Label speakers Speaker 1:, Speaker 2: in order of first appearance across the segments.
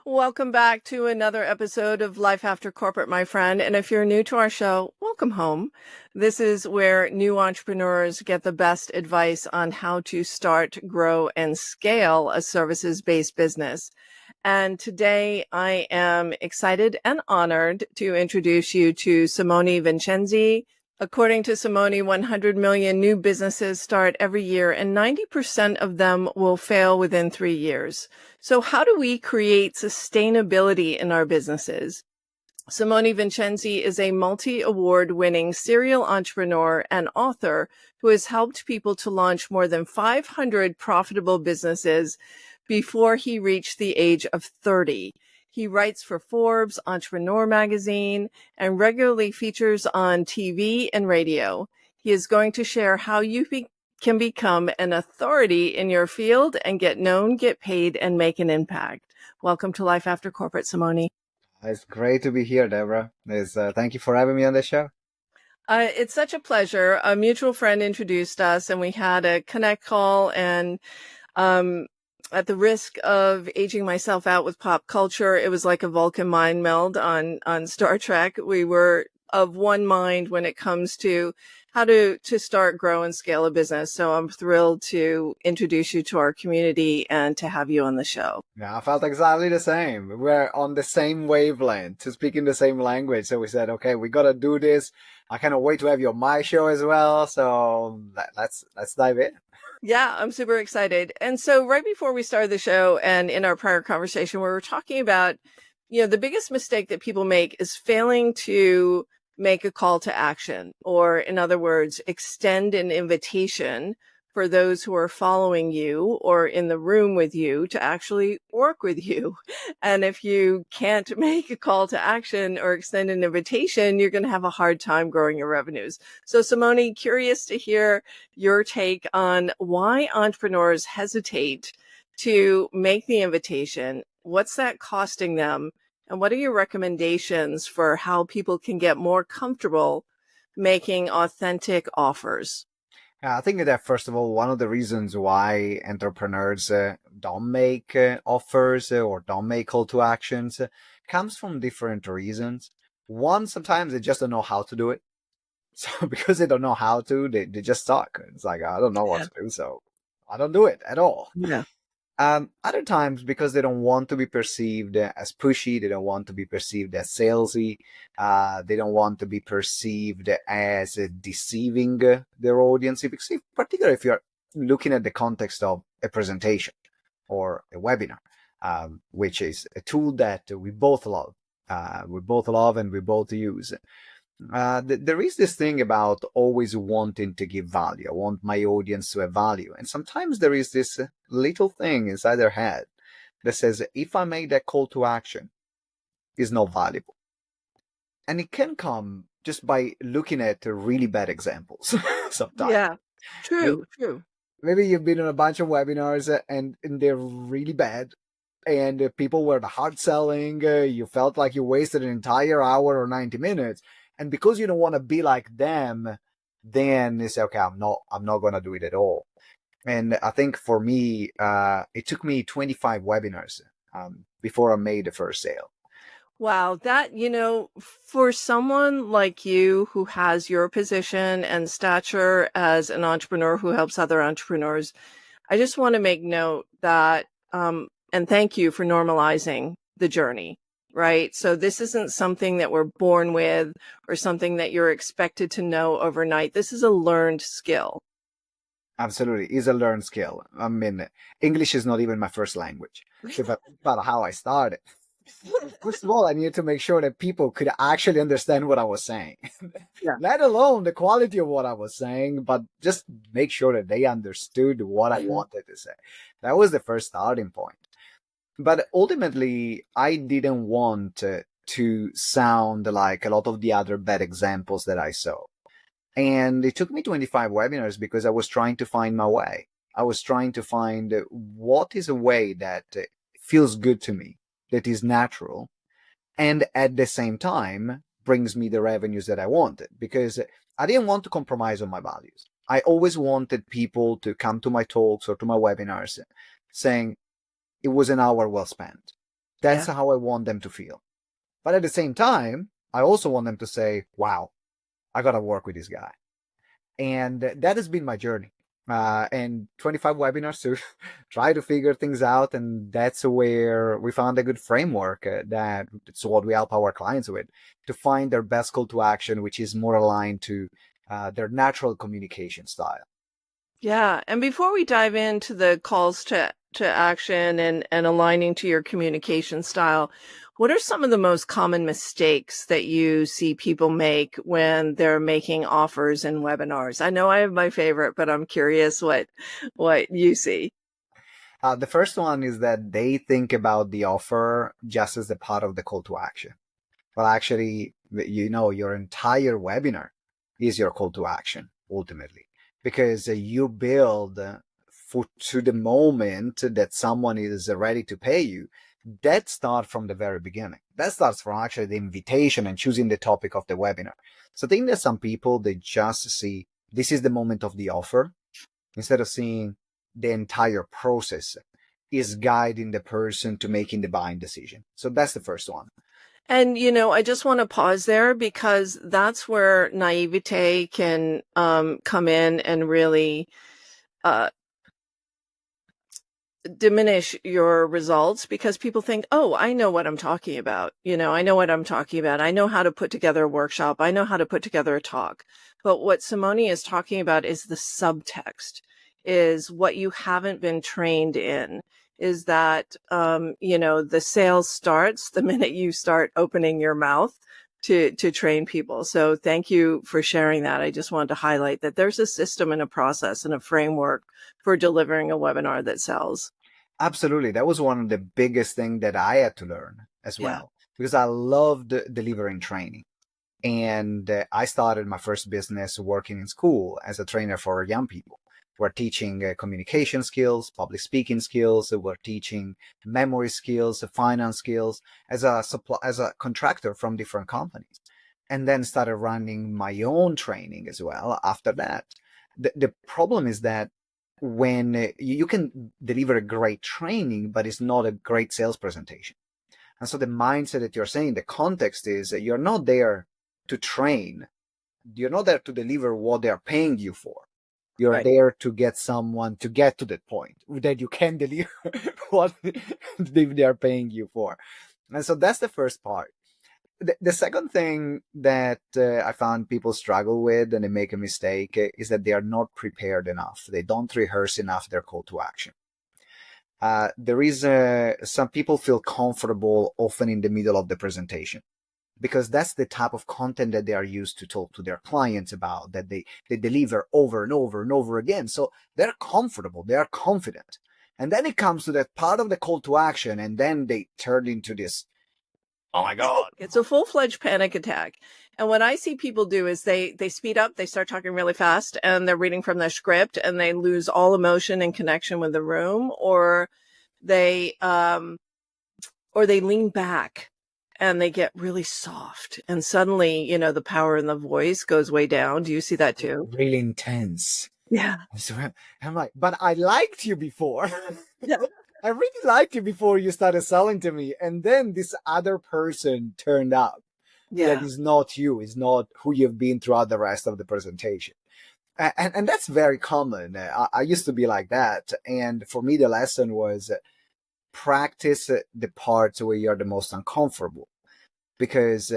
Speaker 1: Welcome back to another episode of Life After Corporate, my friend. And if you're new to our show, welcome home. This is where new entrepreneurs get the best advice on how to start, grow, and scale a services-based business. And today I am excited and honored to introduce you to Simone Vincenzi. According to Simone, 100 million new businesses start every year, and 90% of them will fail within 3 years. So how do we create sustainability in our businesses? Simone Vincenzi is a multi-award winning serial entrepreneur and author who has helped people to launch more than 500 profitable businesses before he reached the age of 30. He writes for Forbes, Entrepreneur magazine, and regularly features on TV and radio. He is going to share how you can become an authority in your field and get known, get paid, and make an impact. Welcome to Life After Corporate, Simone.
Speaker 2: It's great to be here, Deborah. Thank you for having me on the show.
Speaker 1: It's such a pleasure. A mutual friend introduced us, and we had a connect call, and at the risk of aging myself out with pop culture, it was like a Vulcan mind meld on Star Trek. We were of one mind when it comes to how to start, grow, and scale a business. So I'm thrilled to introduce you to our community and to have you on the show.
Speaker 2: Yeah, I felt exactly the same. We're on the same wavelength, speaking the same language. So we said, okay, we got to do this. I cannot wait to have you on my show as well. So let's dive in.
Speaker 1: Yeah, I'm super excited. And so right before we started the show and in our prior conversation, we were talking about, the biggest mistake that people make is failing to make a call to action, or in other words, extend an invitation for those who are following you or in the room with you to actually work with you. And if you can't make a call to action or extend an invitation, you're going to have a hard time growing your revenues. So Simone, curious to hear your take on why entrepreneurs hesitate to make the invitation. What's that costing them? And what are your recommendations for how people can get more comfortable making authentic offers?
Speaker 2: I think that first of all, one of the reasons why entrepreneurs don't make offers or don't make call to actions comes from different reasons. One, sometimes they just don't know how to do it. So because they don't know how to, they just suck. It's like, I don't know what
Speaker 1: Yeah.
Speaker 2: to do, so I don't do it at all.
Speaker 1: Yeah.
Speaker 2: Other times because they don't want to be perceived as pushy, they don't want to be perceived as salesy, they don't want to be perceived as deceiving their audience. Particularly if you're looking at the context of a presentation or a webinar, which is a tool that we both love. And we both use. There is this thing about always wanting to give value. I want my audience to have value. And sometimes there is this little thing inside their head that says, if I make that call to action, it's not valuable. And it can come just by looking at really bad examples sometimes.
Speaker 1: Yeah. True. True.
Speaker 2: Maybe you've been on a bunch of webinars and they're really bad. And people were hard selling. You felt like you wasted an entire hour or 90 minutes. And because you don't want to be like them, then you say, okay, I'm not going to do it at all. And I think for me, it took me 25 webinars before I made the first sale.
Speaker 1: Wow, that, for someone like you who has your position and stature as an entrepreneur who helps other entrepreneurs, I just want to make note that, and thank you for normalizing the journey, right? So this isn't something that we're born with or something that you're expected to know overnight. This is a learned skill.
Speaker 2: Absolutely. It's a learned skill. I mean, English is not even my first language. So if I think about how I started, first of all, I needed to make sure that people could actually understand what I was saying.
Speaker 1: Yeah.
Speaker 2: Let alone the quality of what I was saying, but just make sure that they understood what I wanted to say. That was the first starting point. But ultimately, I didn't want to sound like a lot of the other bad examples that I saw. And it took me 25 webinars because I was trying to find my way. I was trying to find what is a way that feels good to me, that is natural, and at the same time brings me the revenues that I wanted, because I didn't want to compromise on my values. I always wanted people to come to my talks or to my webinars saying it was an hour well spent. That's
Speaker 1: Yeah.
Speaker 2: how I want them to feel. But at the same time, I also want them to say, wow, I got to work with this guy. And that has been my journey. And 25 webinars to try to figure things out. And that's where we found a good framework that's what we help our clients with, to find their best call to action, which is more aligned to their natural communication style.
Speaker 1: Yeah. And before we dive into the calls to action and aligning to your communication style, what are some of the most common mistakes that you see people make when they're making offers in webinars? I know I have my favorite, but I'm curious what you see.
Speaker 2: The first one is that they think about the offer just as a part of the call to action. Well, actually, your entire webinar is your call to action ultimately, because you build to the moment that someone is ready to pay you. That starts from the very beginning. That starts from actually the invitation and choosing the topic of the webinar. So I think that some people, they just see this is the moment of the offer, instead of seeing the entire process is guiding the person to making the buying decision. So that's the first one.
Speaker 1: And, I just want to pause there because that's where naivete can come in and really uh, diminish your results, because people think, oh, I know what I'm talking about. I know what I'm talking about. I know how to put together a workshop. I know how to put together a talk. But what Simone is talking about is the subtext, is what you haven't been trained in, is that, the sales starts the minute you start opening your mouth to train people. So thank you for sharing that. I just wanted to highlight that there's a system and a process and a framework for delivering a webinar that sells.
Speaker 2: Absolutely. That was one of the biggest things that I had to learn as
Speaker 1: Yeah.
Speaker 2: well, because I loved delivering training. And I started my first business working in school as a trainer for young people. We're teaching communication skills, public speaking skills. We're teaching memory skills, finance skills as a contractor from different companies, and then started running my own training as well after that. The problem is that when you can deliver a great training, but it's not a great sales presentation. And so the mindset that you're saying, the context is that you're not there to train. You're not there to deliver what they're paying you for. You're
Speaker 1: Right.
Speaker 2: there to get someone to get to that point that you can deliver what they are paying you for. And so that's the first part. The second thing that I found people struggle with and they make a mistake is that they are not prepared enough. They don't rehearse enough their call to action. There is some people feel comfortable often in the middle of the presentation, because that's the type of content that they are used to talk to their clients about, that they deliver over and over and over again. So they're comfortable, they are confident. And then it comes to that part of the call to action, and then they turn into this, oh my God.
Speaker 1: It's a full-fledged panic attack. And what I see people do is they speed up, they start talking really fast, and they're reading from the script, and they lose all emotion and connection with the room, they or they lean back and they get really soft, and suddenly, the power in the voice goes way down. Do you see that too?
Speaker 2: Really intense.
Speaker 1: Yeah.
Speaker 2: So I'm like, but I liked you before.
Speaker 1: Yeah.
Speaker 2: I really liked you before you started selling to me. And then this other person turned up that
Speaker 1: Yeah.
Speaker 2: is not you, is not who you've been throughout the rest of the presentation. And that's very common. I used to be like that. And for me, the lesson was practice the parts where you're the most uncomfortable, because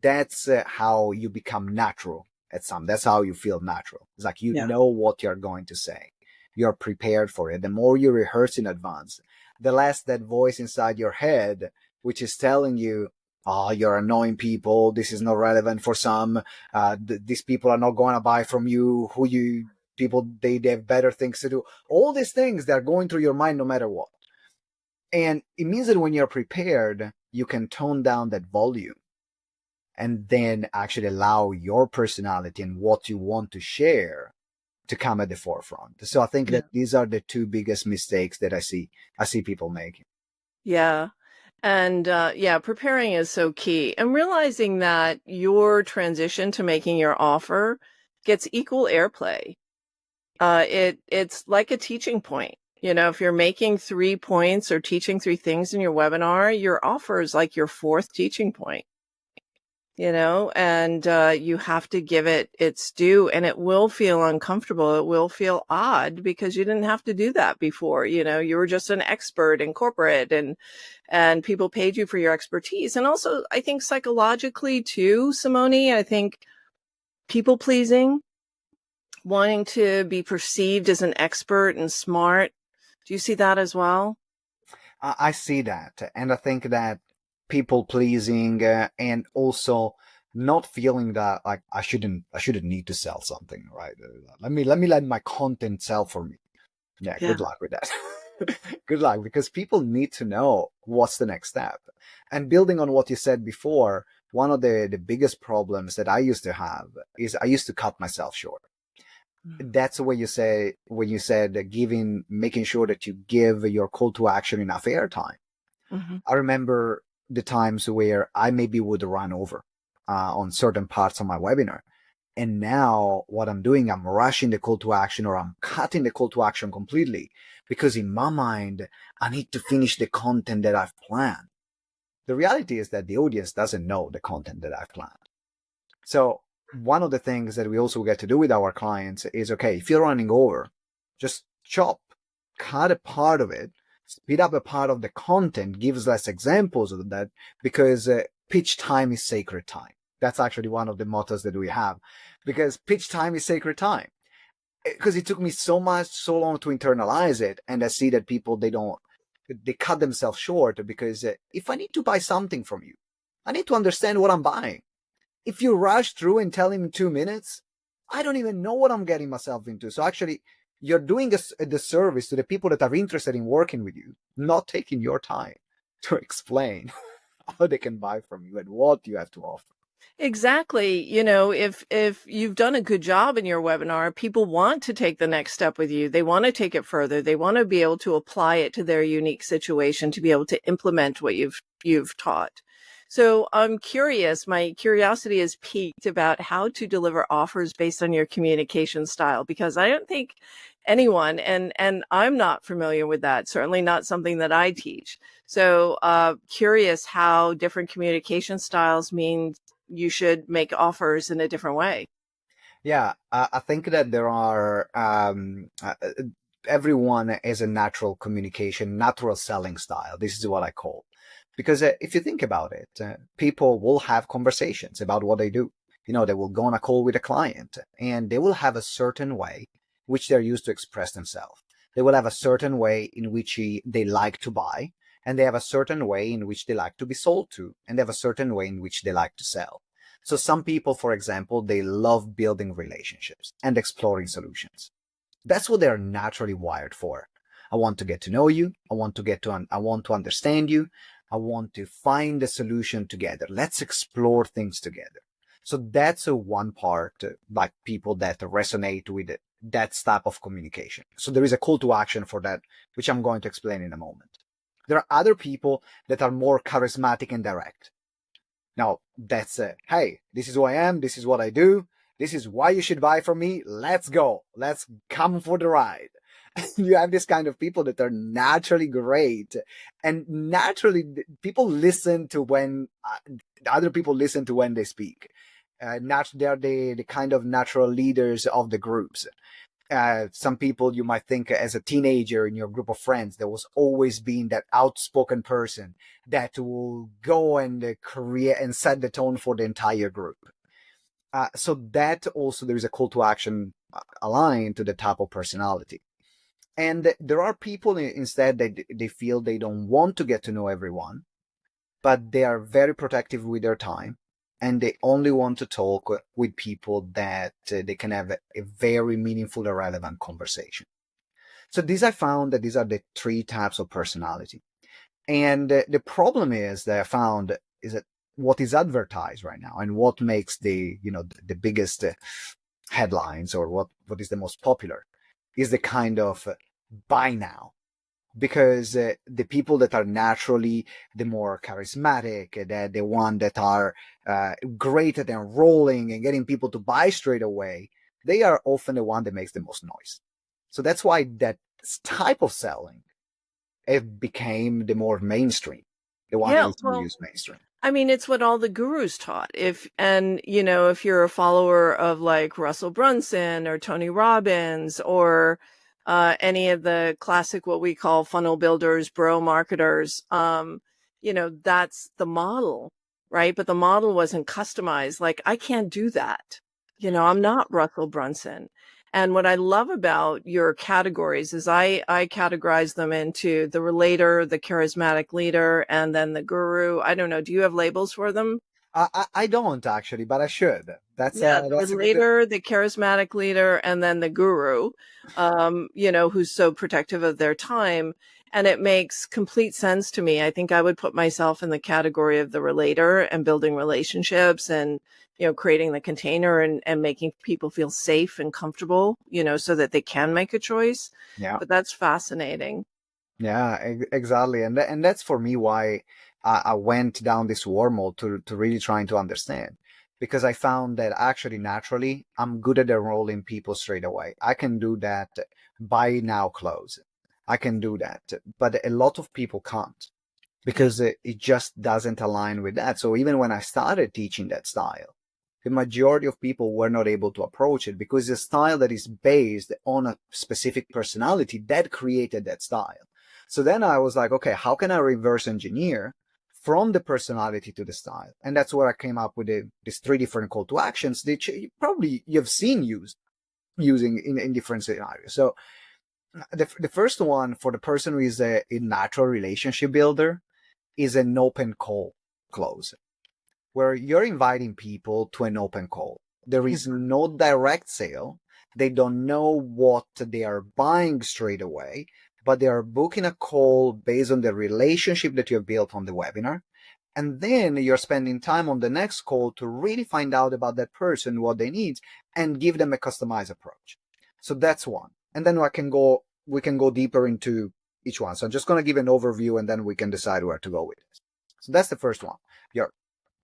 Speaker 2: that's how you become natural at some. That's how you feel natural. It's like you
Speaker 1: Yeah.
Speaker 2: know what you're going to say. You're prepared for it. The more you rehearse in advance, the less that voice inside your head, which is telling you, oh, you're annoying people. This is not relevant for some. These people are not going to buy from you. Who you people, they have better things to do. All these things that are going through your mind no matter what. And it means that when you're prepared, you can tone down that volume and then actually allow your personality and what you want to share to come at the forefront. So I think
Speaker 1: Yeah.
Speaker 2: that these are the two biggest mistakes that I see people making.
Speaker 1: Yeah. And yeah, preparing is so key. And realizing that your transition to making your offer gets equal airplay. It's like a teaching point. If you're making 3 points or teaching 3 things in your webinar, your offer is like your 4th teaching point. And you have to give it its due, and it will feel uncomfortable. It will feel odd because you didn't have to do that before. You were just an expert in corporate, and people paid you for your expertise. And also, I think psychologically too, Simone, I think people pleasing, wanting to be perceived as an expert and smart. Do you see that as well?
Speaker 2: I see that, and I think that people pleasing and also not feeling that like I shouldn't need to sell something, right? Let me let my content sell for me. Yeah,
Speaker 1: Yeah.
Speaker 2: good luck with that. Good luck, because people need to know what's the next step. And building on what you said before, one of the biggest problems that I used to have is I used to cut myself short. That's what you say when you said making sure that you give your call to action enough airtime.
Speaker 1: Mm-hmm.
Speaker 2: I remember the times where I maybe would run over on certain parts of my webinar. And now what I'm doing, I'm rushing the call to action, or I'm cutting the call to action completely, because in my mind, I need to finish the content that I've planned. The reality is that the audience doesn't know the content that I've planned. So one of the things that we also get to do with our clients is, okay, if you're running over, just cut a part of it, speed up a part of the content, gives less examples of that, because pitch time is sacred time. That's actually one of the mottos that we have, because pitch time is sacred time. Because it took me so long to internalize it, and I see that people, they cut themselves short, because if I need to buy something from you, I need to understand what I'm buying. If you rush through and tell him in 2 minutes, I don't even know what I'm getting myself into. So actually, you're doing a disservice to the people that are interested in working with you, not taking your time to explain how they can buy from you and what you have to offer.
Speaker 1: Exactly. If you've done a good job in your webinar, people want to take the next step with you. They want to take it further. They want to be able to apply it to their unique situation, to be able to implement what you've taught. So I'm curious, my curiosity is piqued about how to deliver offers based on your communication style, because I don't think anyone, and I'm not familiar with that, certainly not something that I teach. So curious how different communication styles mean you should make offers in a different way.
Speaker 2: Yeah, I think that there are everyone has a natural communication, natural selling style. This is what I call, because if you think about it, people will have conversations about what they do. They will go on a call with a client, and they will have a certain way which they're used to express themselves. They will have a certain way in which they like to buy, and they have a certain way in which they like to be sold to, and they have a certain way in which they like to sell. So some people, for example, they love building relationships and exploring solutions. That's what they're naturally wired for. I want to get to know you. I want to understand you. I want to find a solution together. Let's explore things together. So that's a one part, like people that resonate with that type of communication. So there is a call to action for that, which I'm going to explain in a moment. There are other people that are more charismatic and direct. Now, that's it. Hey, this is who I am. This is what I do. This is why you should buy from me. Let's go. Let's come for the ride. You have this kind of people that are naturally great, and naturally people listen to when other people listen to when they speak. They are the kind of natural leaders of the groups. Some people you might think as a teenager in your group of friends, there was always been that outspoken person that will go and create and set the tone for the entire group. So that also there is a call to action aligned to the type of personality. And there are people instead that they feel they don't want to get to know everyone, but they are very protective with their time, and they only want to talk with people that they can have a very meaningful and relevant conversation. So these I found that these are the three types of personality. And the problem is that I found is that what is advertised right now and what makes the biggest headlines, or what is the most popular, is the kind of buy now, because the people that are naturally the more charismatic, the one that are great at enrolling and getting people to buy straight away, they are often the one that makes the most noise. So that's why that type of selling, it became the more mainstream, the one that
Speaker 1: Yeah,
Speaker 2: is more
Speaker 1: well,
Speaker 2: used mainstream.
Speaker 1: I mean, it's what all the gurus taught. If you're a follower of like Russell Brunson or Tony Robbins or any of the classic, what we call funnel builders, bro marketers, that's the model, right? But the model wasn't customized. Like, I can't do that. I'm not Russell Brunson. And what I love about your categories is I categorize them into the relator, the charismatic leader, and then the guru. I don't know. Do you have labels for them?
Speaker 2: I don't actually, but I should.
Speaker 1: Yeah, the
Speaker 2: That's a good.
Speaker 1: relator, the charismatic leader, and then the guru, who's so protective of their time. And it makes complete sense to me. I think I would put myself in the category of the relator and building relationships and, creating the container and making people feel safe and comfortable, so that they can make a choice.
Speaker 2: Yeah.
Speaker 1: But that's fascinating.
Speaker 2: Yeah, exactly, and that's for me why I went down this wormhole to really trying to understand, because I found that actually naturally I'm good at enrolling people straight away. I can do that, buy now close. I can do that, but a lot of people can't because it just doesn't align with that. So even when I started teaching that style, the majority of people were not able to approach it because the style that is based on a specific personality that created that style. So then I was like, okay, how can I reverse engineer from the personality to the style? And that's where I came up with these three different call to actions that probably you've seen using in different scenarios. So the first one for the person who is a natural relationship builder is an open call close, where you're inviting people to an open call. There is no direct sale. They don't know what they are buying straight away, but they are booking a call based on the relationship that you have built on the webinar. And then you're spending time on the next call to really find out about that person, what they need, and give them a customized approach. So that's one. And then we can go deeper into each one. So I'm just going to give an overview and then we can decide where to go with this. So that's the first one. You're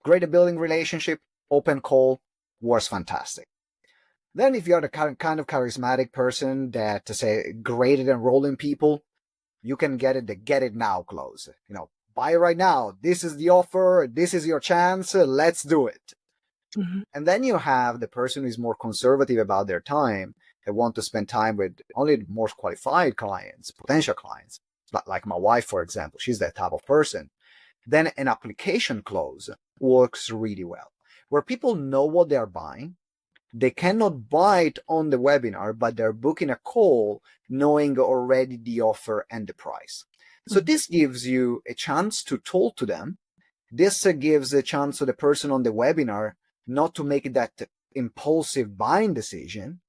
Speaker 2: great at building relationship, open call was fantastic. Then if you're the kind of charismatic person that to say great at enrolling people, you can get it the get it now close. Buy right now. This is the offer. This is your chance. Let's do it.
Speaker 1: Mhm.
Speaker 2: And then you have the person who is more conservative about their time. They want to spend time with only the more qualified clients, potential clients, like my wife, for example. She's that type of person. Then an application close works really well, where people know what they're buying. They cannot buy it on the webinar, but they're booking a call knowing already the offer and the price. So this gives you a chance to talk to them. This gives a chance to the person on the webinar not to make that impulsive buying decision,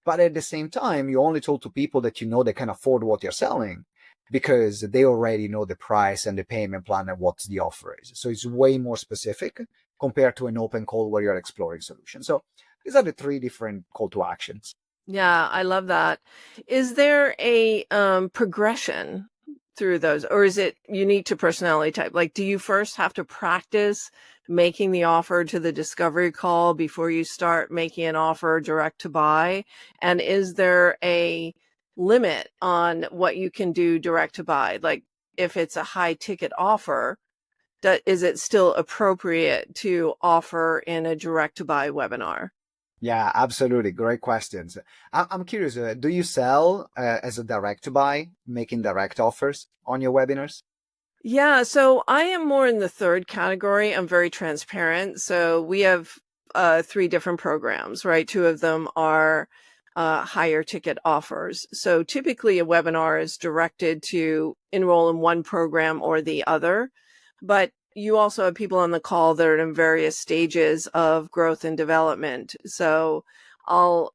Speaker 2: but at the same time, you only talk to people that you know they can afford what you're selling because they already know the price and the payment plan and what the offer is. So it's way more specific compared to an open call where you're exploring solutions. So these are the three different call to actions.
Speaker 1: Yeah, I love that. Is there a progression through those, or is it unique to personality type? Like, do you first have to practice making the offer to the discovery call before you start making an offer direct to buy? And is there a limit on what you can do direct to buy? Like, if it's a high ticket offer, is it still appropriate to offer in a direct to buy webinar?
Speaker 2: Yeah, absolutely. Great questions. I'm curious, do you sell as a direct to buy, making direct offers on your webinars?
Speaker 1: Yeah, so I am more in the third category. I'm very transparent. So we have three different programs, right? Two of them are higher ticket offers. So typically a webinar is directed to enroll in one program or the other, but you also have people on the call that are in various stages of growth and development. So I'll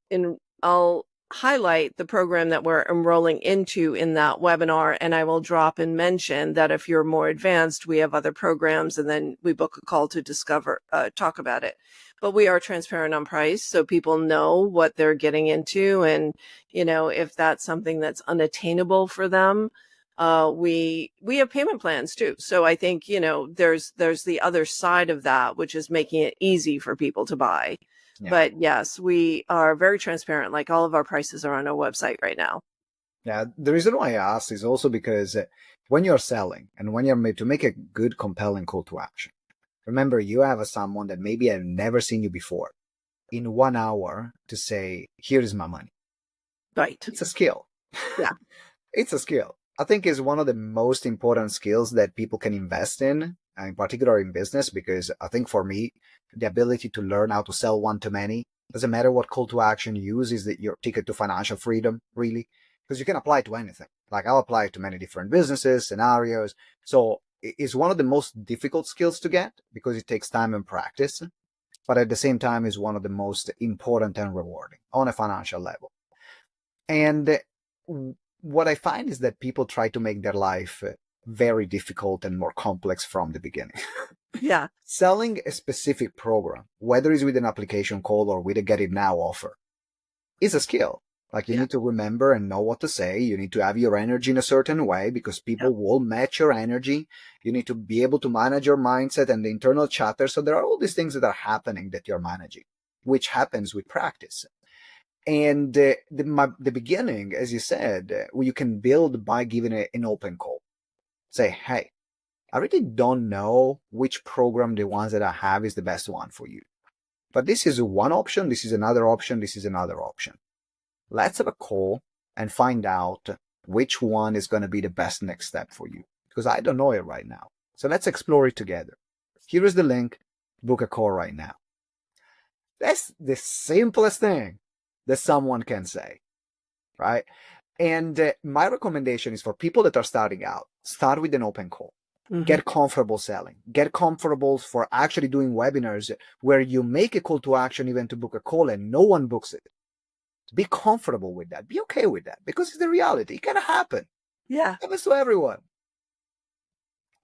Speaker 1: highlight the program that we're enrolling into in that webinar, and I will drop and mention that if you're more advanced, we have other programs, and then we book a call to talk about it. But we are transparent on price, so people know what they're getting into, and if that's something that's unattainable for them, we have payment plans too. So I think there's the other side of that, which is making it easy for people to buy.
Speaker 2: Yeah.
Speaker 1: But yes, we are very transparent. Like all of our prices are on our website right now.
Speaker 2: Yeah, the reason why I asked is also because when you're selling and when you're made to make a good, compelling call to action, remember you have someone that maybe have never seen you before in 1 hour to say, here is my money.
Speaker 1: Right.
Speaker 2: It's a skill.
Speaker 1: Yeah.
Speaker 2: It's a skill. I think is one of the most important skills that people can invest in particular in business, because I think for me, the ability to learn how to sell one to many, doesn't matter what call to action you use, is that your ticket to financial freedom, really, because you can apply it to anything. Like I'll apply it to many different businesses, scenarios. So it's one of the most difficult skills to get because it takes time and practice, but at the same time is one of the most important and rewarding on a financial level. And what I find is that people try to make their life very difficult and more complex from the beginning.
Speaker 1: Yeah.
Speaker 2: Selling a specific program, whether it's with an application call or with a get it now offer, is a skill. Like you
Speaker 1: Yeah.
Speaker 2: need to remember and know what to say. You need to have your energy in a certain way because
Speaker 1: Yeah.
Speaker 2: people will match your energy. You need to be able to manage your mindset and the internal chatter. So there are all these things that are happening that you're managing, which happens with practice. And the beginning, as you said, you can build by giving an open call. Say, hey, I really don't know which program the ones that I have is the best one for you. But this is one option, this is another option, this is another option. Let's have a call and find out which one is going to be the best next step for you. Because I don't know it right now. So let's explore it together. Here is the link. Book a call right now. That's the simplest thing that someone can say, right? And my recommendation is for people that are starting out, start with an open call. Mm-hmm. Get comfortable selling. Get comfortable for actually doing webinars where you make a call to action even to book a call and no one books it. Be comfortable with that. Be okay with that because it's the reality. It can happen.
Speaker 1: Yeah.
Speaker 2: It happens to everyone.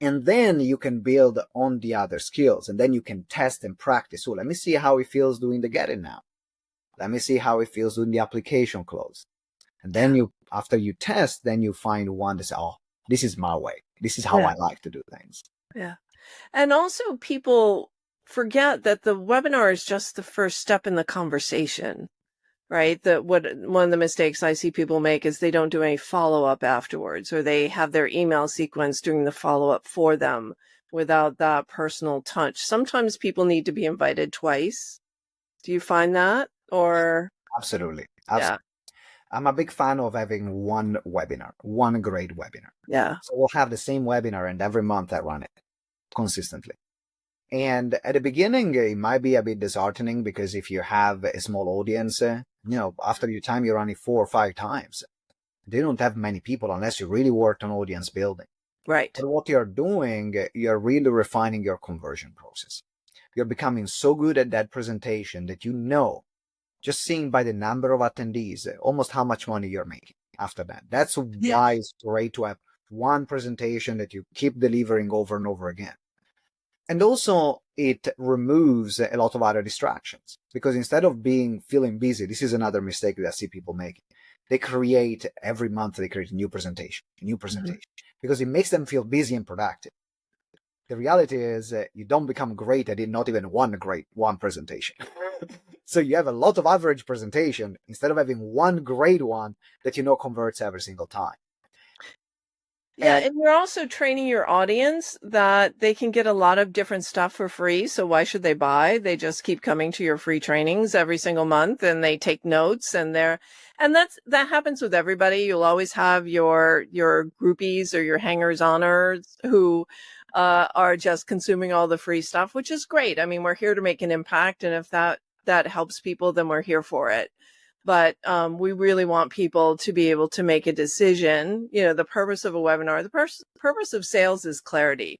Speaker 2: And then you can build on the other skills and then you can test and practice. So let me see how it feels doing the get it now. Let me see how it feels doing the application close. And then you, after you test, then you find one that says, oh, this is my way. This is how I like to do things.
Speaker 1: Yeah. And also people forget that the webinar is just the first step in the conversation, right? That one of the mistakes I see people make is they don't do any follow-up afterwards, or they have their email sequence doing the follow-up for them without that personal touch. Sometimes people need to be invited twice. Do you find that? Or
Speaker 2: Absolutely.
Speaker 1: Yeah.
Speaker 2: I'm a big fan of having one webinar, one great webinar.
Speaker 1: Yeah.
Speaker 2: So we'll have the same webinar and every month I run it consistently. And at the beginning, it might be a bit disheartening because if you have a small audience, after your time, you're running 4 or 5 times. They don't have many people unless you really worked on audience building.
Speaker 1: Right.
Speaker 2: But what you're doing, you're really refining your conversion process. You're becoming so good at that presentation that just seeing by the number of attendees, almost how much money you're making after that. That's why it's great to have one presentation that you keep delivering over and over again. And also it removes a lot of other distractions because instead of feeling busy, this is another mistake that I see people making. They create every month, they create a new presentation, because it makes them feel busy and productive. The reality is you don't become great at it, not even one presentation. So you have a lot of average presentation instead of having one great one that converts every single time.
Speaker 1: Yeah, and you're also training your audience that they can get a lot of different stuff for free. So why should they buy? They just keep coming to your free trainings every single month and they take notes and that happens with everybody. You'll always have your groupies or your hangers-oners who are just consuming all the free stuff, which is great. I mean, we're here to make an impact, and if that helps people, then we're here for it. But we really want people to be able to make a decision. The purpose of a webinar, the purpose of sales is clarity,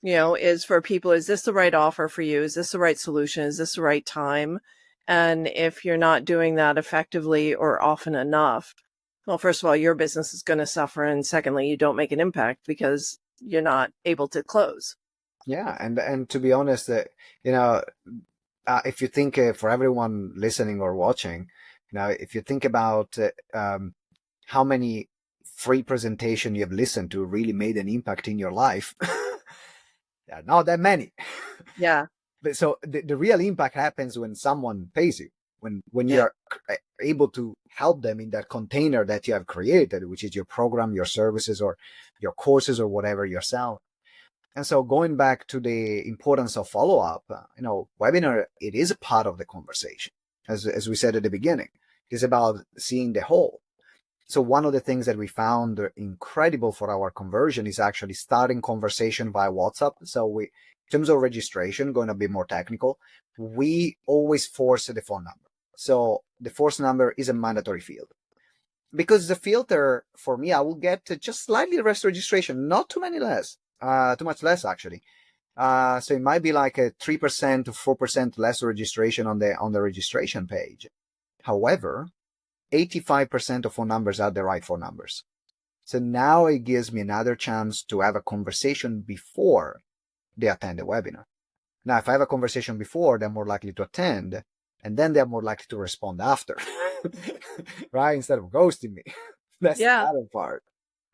Speaker 1: is for people, is this the right offer for you? Is this the right solution? Is this the right time? And if you're not doing that effectively or often enough, well, first of all, your business is going to suffer. And secondly, you don't make an impact because you're not able to close.
Speaker 2: Yeah. And to be honest, if you think for everyone listening or watching, if you think about how many free presentation you have listened to really made an impact in your life, there are not that many.
Speaker 1: Yeah.
Speaker 2: But so the real impact happens when someone pays you, when you're able to help them in that container that you have created, which is your program, your services, or your courses, or whatever you're selling. And so going back to the importance of follow-up, webinar, it is a part of the conversation. As we said at the beginning, it's about seeing the whole. So one of the things that we found incredible for our conversion is actually starting conversation via WhatsApp. So in terms of registration, going a bit more technical, we always force the phone number. So the force number is a mandatory field. Because the filter, for me, I will get just slightly less registration, not too much less actually. So it might be like a 3% to 4% less registration on the registration page. However, 85% of phone numbers are the right phone numbers. So now it gives me another chance to have a conversation before they attend the webinar. Now, if I have a conversation before, they're more likely to attend, and then they're more likely to respond after, right? Instead of ghosting me. That's the other part.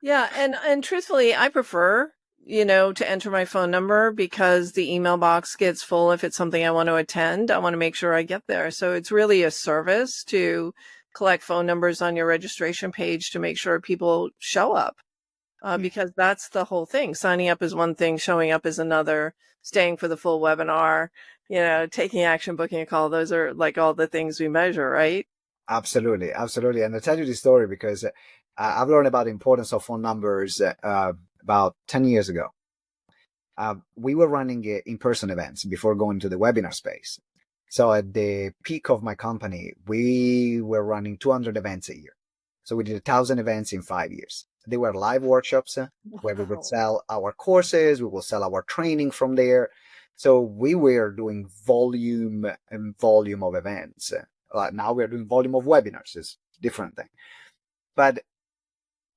Speaker 1: Yeah. And truthfully, I prefer, to enter my phone number because the email box gets full. If it's something I want to attend, I want to make sure I get there. So it's really a service to collect phone numbers on your registration page to make sure people show up. Because that's the whole thing. Signing up is one thing, showing up is another, staying for the full webinar, taking action, booking a call. Those are like all the things we measure, right?
Speaker 2: Absolutely. Absolutely. And I'll tell you this story because I've learned about the importance of phone numbers about 10 years ago. We were running in-person events before going to the webinar space. So at the peak of my company, we were running 200 events a year. So we did 1,000 events in 5 years. They were live workshops where we would sell our courses, we will sell our training from there. So we were doing volume of events. Now we're doing volume of webinars. It's a different thing. But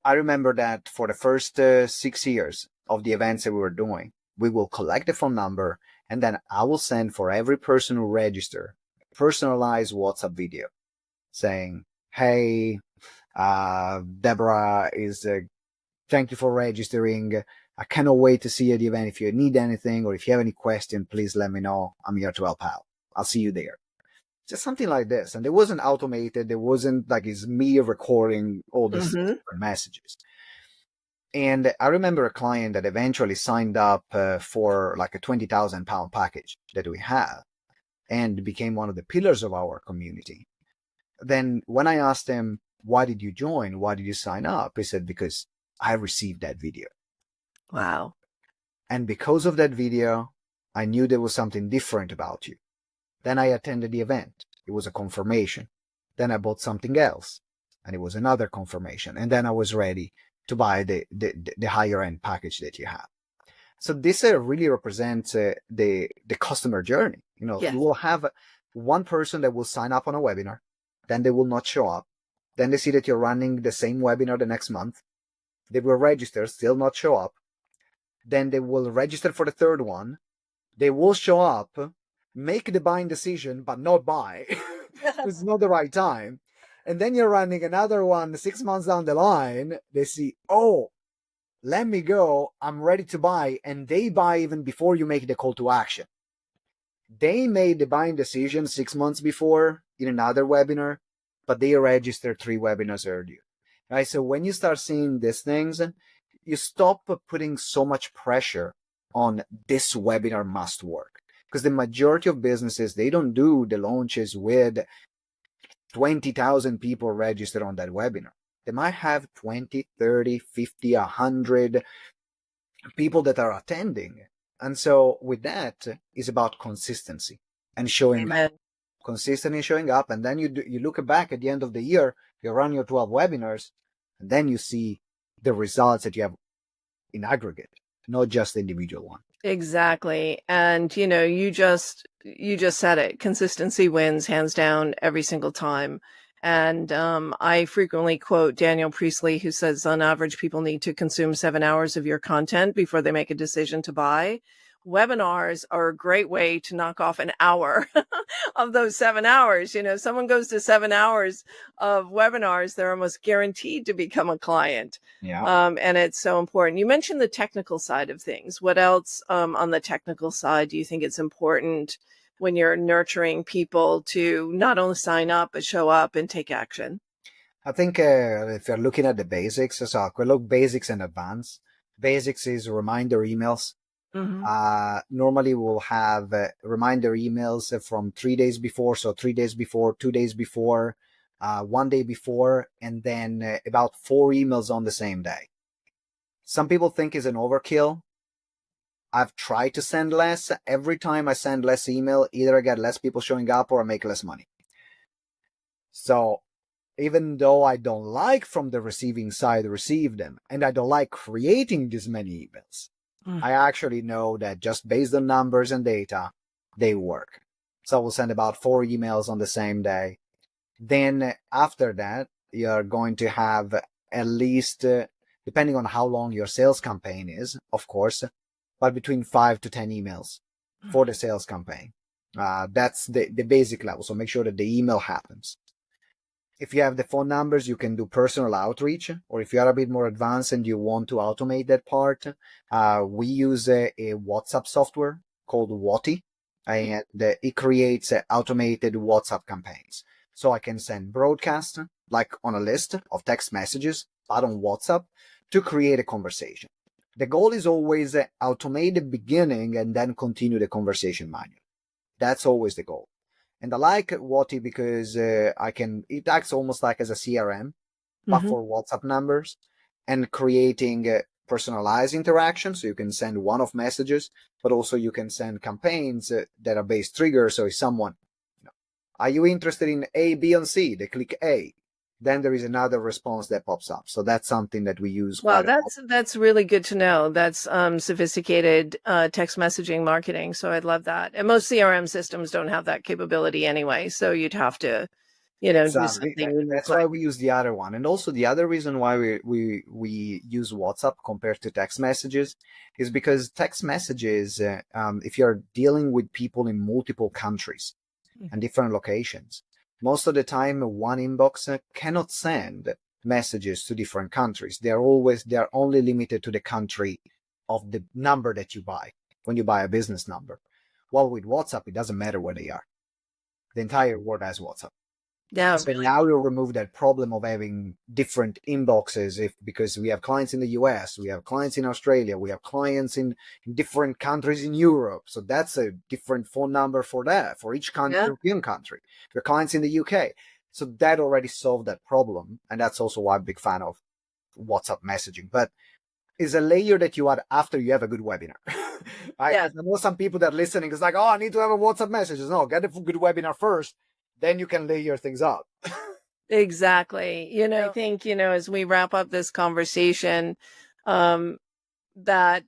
Speaker 2: I remember that for the first 6 years of the events that we were doing, we will collect the phone number, and then I will send for every person who register a personalized WhatsApp video saying, hey, Deborah thank you for registering. I cannot wait to see you at the event. If you need anything or if you have any question, please let me know. I'm here to help out. I'll see you there. Just something like this. And it wasn't automated. It wasn't like it's me recording all these different messages. And I remember a client that eventually signed up for like a £20,000 package that we have and became one of the pillars of our community. Then when I asked him, why did you join? Why did you sign up? He said, because I received that video.
Speaker 1: Wow.
Speaker 2: And because of that video, I knew there was something different about you. Then I attended the event. It was a confirmation. Then I bought something else, and it was another confirmation. And then I was ready to buy the higher end package that you have. So this really represents the customer journey. You will have one person that will sign up on a webinar, then they will not show up. Then they see that you're running the same webinar the next month. They will register, still not show up. Then they will register for the third one. They will show up, make the buying decision, but not buy. It's not the right time. And then you're running another one 6 months down the line. They see, oh, let me go. I'm ready to buy. And they buy even before you make the call to action. They made the buying decision 6 months before in another webinar, but they registered 3 webinars earlier. Right? So when you start seeing these things, you stop putting so much pressure on this webinar must work. Because the majority of businesses, they don't do the launches with 20,000 people registered on that webinar. They might have 20, 30, 50, 100 people that are attending. And so with that, it's about consistency and showing up. Consistently showing up. And then you look back at the end of the year, you run your 12 webinars, and then you see the results that you have in aggregate, not just the individual one.
Speaker 1: Exactly. And, you just said it. Consistency wins hands down every single time. And I frequently quote Daniel Priestley, who says, on average, people need to consume 7 hours of your content before they make a decision to buy. Webinars are a great way to knock off an hour of those 7 hours. Someone goes to 7 hours of webinars, they're almost guaranteed to become a client.
Speaker 2: Yeah.
Speaker 1: And it's so important. You mentioned the technical side of things. What else on the technical side do you think it's important when you're nurturing people to not only sign up, but show up and take action?
Speaker 2: I think if you're looking at the basics, so we look basics and advanced. Basics is reminder emails.
Speaker 1: Mm-hmm.
Speaker 2: Normally we'll have reminder emails from 3 days before. So 3 days before, 2 days before, 1 day before, and then about 4 emails on the same day. Some people think it's an overkill. I've tried to send less. Every time I send less email, either I get less people showing up or I make less money. So even though I don't like from the receiving side receive them, and I don't like creating this many emails, I actually know that just based on numbers and data, they work. So we'll send about 4 emails on the same day. Then after that, you're going to have at least, depending on how long your sales campaign is, of course, but between 5 to 10 emails for the sales campaign. That's the basic level. So make sure that the email happens. If you have the phone numbers, you can do personal outreach, or if you are a bit more advanced and you want to automate that part, we use a WhatsApp software called Wati, and it creates automated WhatsApp campaigns. So I can send broadcast, like on a list of text messages, but on WhatsApp to create a conversation. The goal is always automate the beginning and then continue the conversation manually. That's always the goal. And I like Wati because it acts almost like as a CRM, but
Speaker 1: Mm-hmm.
Speaker 2: for WhatsApp numbers, and creating personalized interaction. So you can send one-off messages, but also you can send campaigns that are based triggers. So if someone, are you interested in A, B, and C? They click A. Then there is another response that pops up. So that's something that we use
Speaker 1: Wow,
Speaker 2: quite a lot.
Speaker 1: that's really good to know. That's sophisticated text messaging marketing. So I love that. And most CRM systems don't have that capability anyway. So you'd have to, do
Speaker 2: Exactly.
Speaker 1: something unique
Speaker 2: That's
Speaker 1: like.
Speaker 2: why we use the other one. And also the other reason why we use WhatsApp compared to text messages is because text messages, if you're dealing with people in multiple countries and different locations, most of the time one inbox cannot send messages to different countries. They're only limited to the country of the number that you buy when you buy a business number. While with WhatsApp, it doesn't matter where they are. The entire world has WhatsApp.
Speaker 1: Yeah,
Speaker 2: So now we'll remove that problem of having different inboxes because we have clients in the US, we have clients in Australia, we have clients in different countries in Europe. So that's a different phone number for that, for each
Speaker 1: yeah.
Speaker 2: European country. We have clients in the UK. So that already solved that problem. And that's also why I'm a big fan of WhatsApp messaging. But it's a layer that you add after you have a good webinar. I know some people that are listening is like, oh, I need to have a WhatsApp message. No, get a good webinar first. Then you can layer things up.
Speaker 1: Exactly. I think, as we wrap up this conversation, that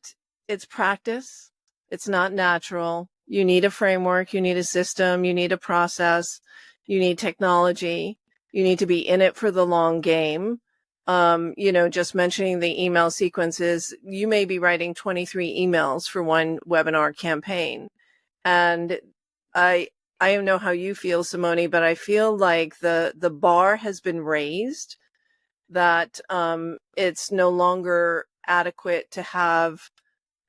Speaker 1: it's practice. It's not natural. You need a framework, you need a system, you need a process, you need technology, you need to be in it for the long game. Just mentioning the email sequences, you may be writing 23 emails for one webinar campaign. And I I don't know how you feel, Simone, but I feel like the bar has been raised, that it's no longer adequate to have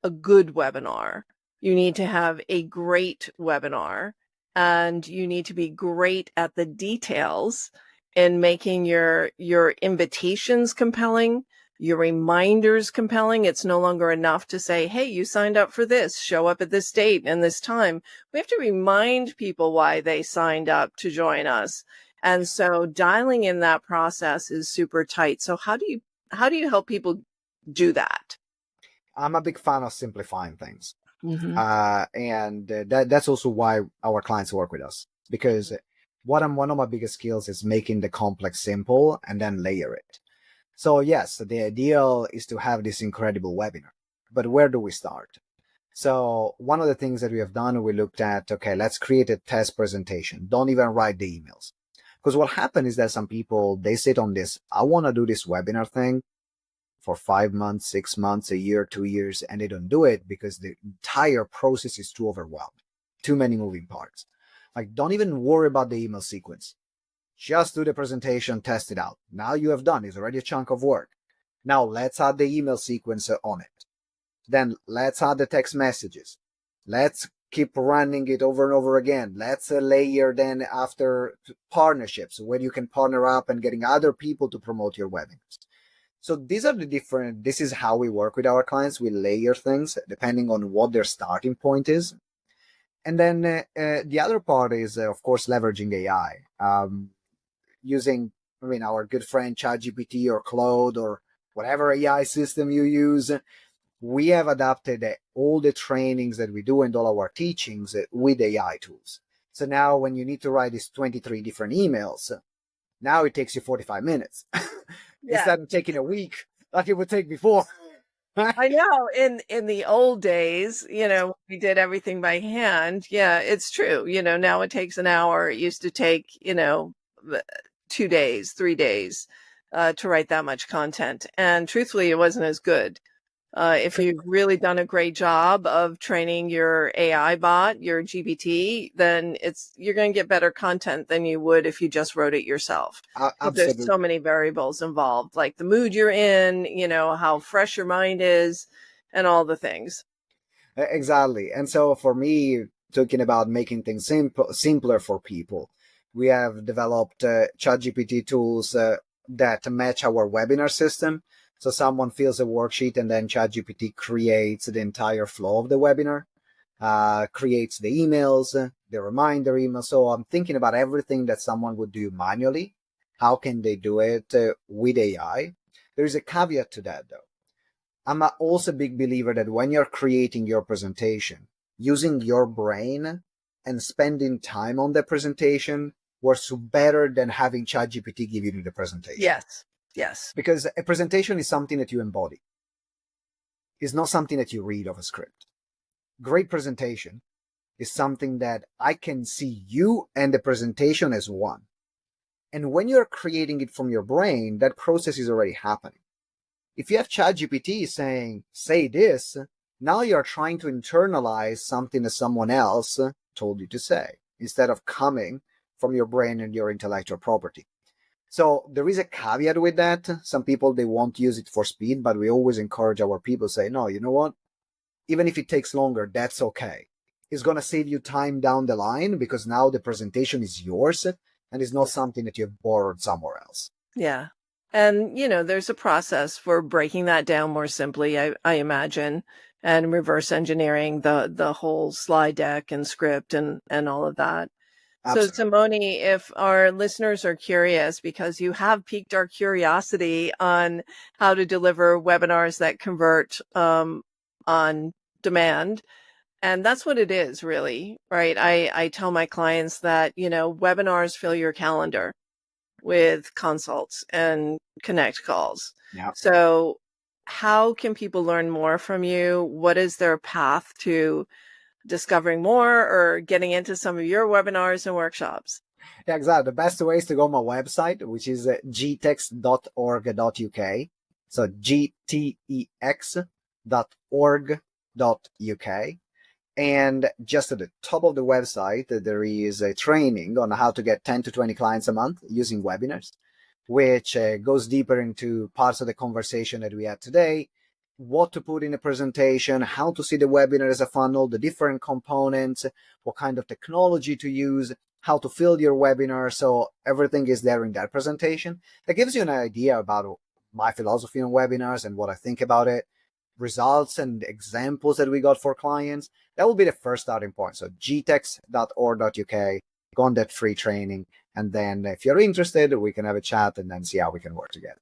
Speaker 1: a good webinar. You need to have a great webinar, and you need to be great at the details in making your invitations compelling, your reminders compelling. It's no longer enough to say, hey, you signed up for this, show up at this date and this time. We have to remind people why they signed up to join us. And so dialing in that process is super tight. So how do you help people do that?
Speaker 2: I'm a big fan of simplifying things.
Speaker 1: Mm-hmm.
Speaker 2: And that's also why our clients work with us, because one of my biggest skills is making the complex simple and then layer it. So yes, the ideal is to have this incredible webinar, but where do we start? So one of the things that we have done, we looked at, okay, let's create a test presentation. Don't even write the emails. Because what happened is that some people, they sit on this, I want to do this webinar thing for 5 months, 6 months, a year, 2 years, and they don't do it because the entire process is too overwhelming, too many moving parts. Like, don't even worry about the email sequence. Just do the presentation, test it out. Now you have done, it's already a chunk of work. Now let's add the email sequence on it. Then let's add the text messages. Let's keep running it over and over again. Let's layer then after partnerships where you can partner up and getting other people to promote your webinars. So these are the different, this is how we work with our clients. We layer things depending on what their starting point is. And then the other part is, of course, leveraging AI, using, our good friend ChatGPT or Claude or whatever AI system you use. We have adapted all the trainings that we do and all our teachings with AI tools. So now when you need to write these 23 different emails, now it takes you 45 minutes instead of taking a week like it would take before.
Speaker 1: I know in the old days, we did everything by hand. Yeah, it's true. Now it takes an hour. It used to take, 2 days, 3 days to write that much content. And truthfully, it wasn't as good. If you've really done a great job of training your AI bot, your GPT, then you're going to get better content than you would if you just wrote it yourself. There's so many variables involved, like the mood you're in, how fresh your mind is, and all the things.
Speaker 2: Exactly. And so for me, talking about making things simpler for people, we have developed ChatGPT tools that match our webinar system. So someone fills a worksheet and then ChatGPT creates the entire flow of the webinar, creates the emails, the reminder email. So I'm thinking about everything that someone would do manually. How can they do it with AI? There is a caveat to that, though. I'm also a big believer that when you're creating your presentation, using your brain and spending time on the presentation works better than having ChatGPT give you the presentation.
Speaker 1: Yes.
Speaker 2: Because a presentation is something that you embody. It's not something that you read of a script. Great presentation is something that I can see you and the presentation as one. And when you're creating it from your brain, that process is already happening. If you have ChatGPT saying, say this, now you're trying to internalize something that someone else told you to say, instead of coming from your brain and your intellectual property. So there is a caveat with that. Some people, they won't use it for speed, but we always encourage our people to say, no, you know what? Even if it takes longer, that's okay. It's going to save you time down the line because now the presentation is yours and it's not something that you've borrowed somewhere else.
Speaker 1: Yeah. And, there's a process for breaking that down more simply, I imagine, and reverse engineering the whole slide deck and script and all of that. Absolutely. So Simone, if our listeners are curious, because you have piqued our curiosity on how to deliver webinars that convert on demand, and that's what it is really, right? I tell my clients that, webinars fill your calendar with consults and connect calls.
Speaker 2: Yeah.
Speaker 1: So how can people learn more from you? What is their path to discovering more or getting into some of your webinars and workshops?
Speaker 2: Yeah, exactly. The best way is to go on my website, which is gtex.org.uk. So gtex.org.uk. And just at the top of the website, there is a training on how to get 10 to 20 clients a month using webinars, which goes deeper into parts of the conversation that we had today, what to put in a presentation, how to see the webinar as a funnel, the different components, what kind of technology to use, how to fill your webinar. So everything is there in that presentation. That gives you an idea about my philosophy on webinars and what I think about it, results and examples that we got for clients. That will be the first starting point. So gtex.org.uk, go on that free training. And then if you're interested, we can have a chat and then see how we can work together.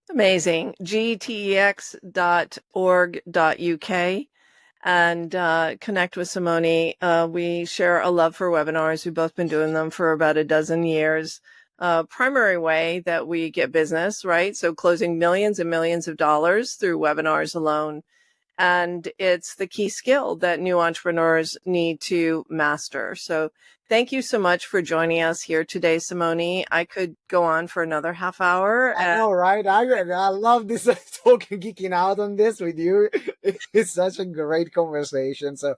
Speaker 1: Amazing. gtex.org.uk and connect with Simone. We share a love for webinars. We've both been doing them for about a dozen years. Primary way that we get business, right? So closing millions and millions of dollars through webinars alone. And it's the key skill that new entrepreneurs need to master. So thank you so much for joining us here today, Simone. I could go on for another half hour.
Speaker 2: I know, right? I love this talking, geeking out on this with you. It's such a great conversation. So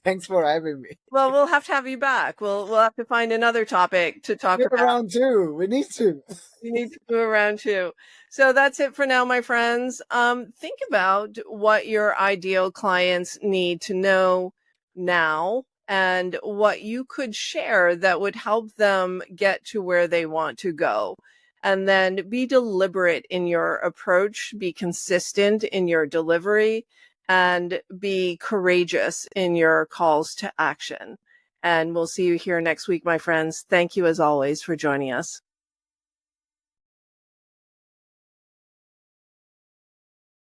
Speaker 2: thanks for having me.
Speaker 1: Well, we'll have to have you back. We'll have to find another topic to talk about.
Speaker 2: Around too. We need to.
Speaker 1: We need to move around too. So that's it for now, my friends. Think about what your ideal clients need to know now and what you could share that would help them get to where they want to go. And then be deliberate in your approach, be consistent in your delivery, and be courageous in your calls to action. And we'll see you here next week, my friends. Thank you, as always, for joining us.